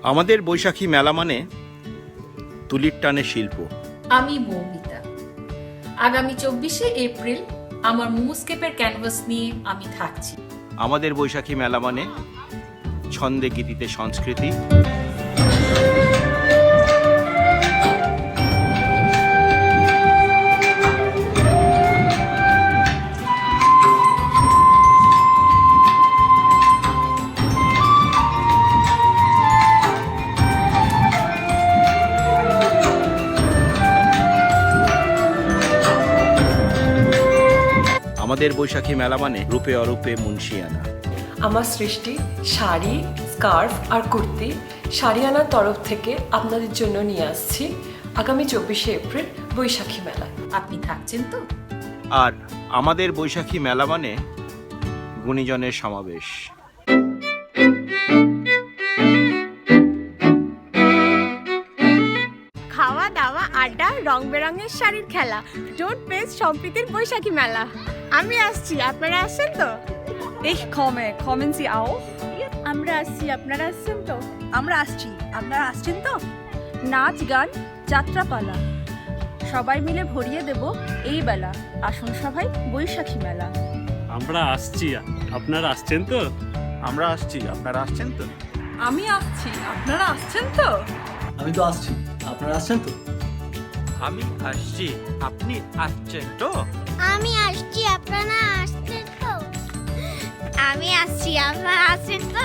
আমাদের বৈশাখী মেলা মানে তুলির টানে শিল্প। আমি মৌমিতা। আগামী 24শে এপ্রিল আমার মোমোস্কেপের ক্যানভাস নিয়ে আমি থাকছি। আমাদের বৈশাখী মেলা মানে ছন্দে গীতিতে সংস্কৃতি। আমাদের বৈশাখী মেলা মানে রূপে অরূপে মুন্সিয়ানা। আমার সৃষ্টি শাড়ি, স্কার্ফ আর কুর্তি শাড়িয়ানার তরফ থেকে আপনাদের জন্য নিয়ে আসছি আগামী 24শে এপ্রিল বৈশাখী মেলা। আপনি থাকছেন তো? আর আমাদের বৈশাখী মেলা মানে গুণীজনের সমাবেশ। খাওয়া দাওয়া আড্ডা রং বেরঙের শাড়ির খেলা ডোন্ট মিস সম্প্রীতির বৈশাখী মেলা। আমি আসছি, আপনারা আসছেন তো? Ich komme, kommen Sie auch? আমরা আসছি, আপনারা আসছেন তো? আমরা আসছি, আপনারা আসছেন তো? নাচ গান যাত্রাপালা সবাই মিলে ভরিয়ে দেব এই বেলা। আসুন সবাই বৈশাখী মেলা। আমরা আসছি, আপনারা আসছেন তো? আমরা আসছি, আপনারা আসছেন তো? আমি আসছি, আপনারা আসছেন তো? আমি তো আসছি, আপনারা আসছেন তো? আমি আসছি, আপনি আসছেন তো? আমি আসছি, আপনারা আসছেন তো? আমি আসছি, আপনারা আসছেন তো?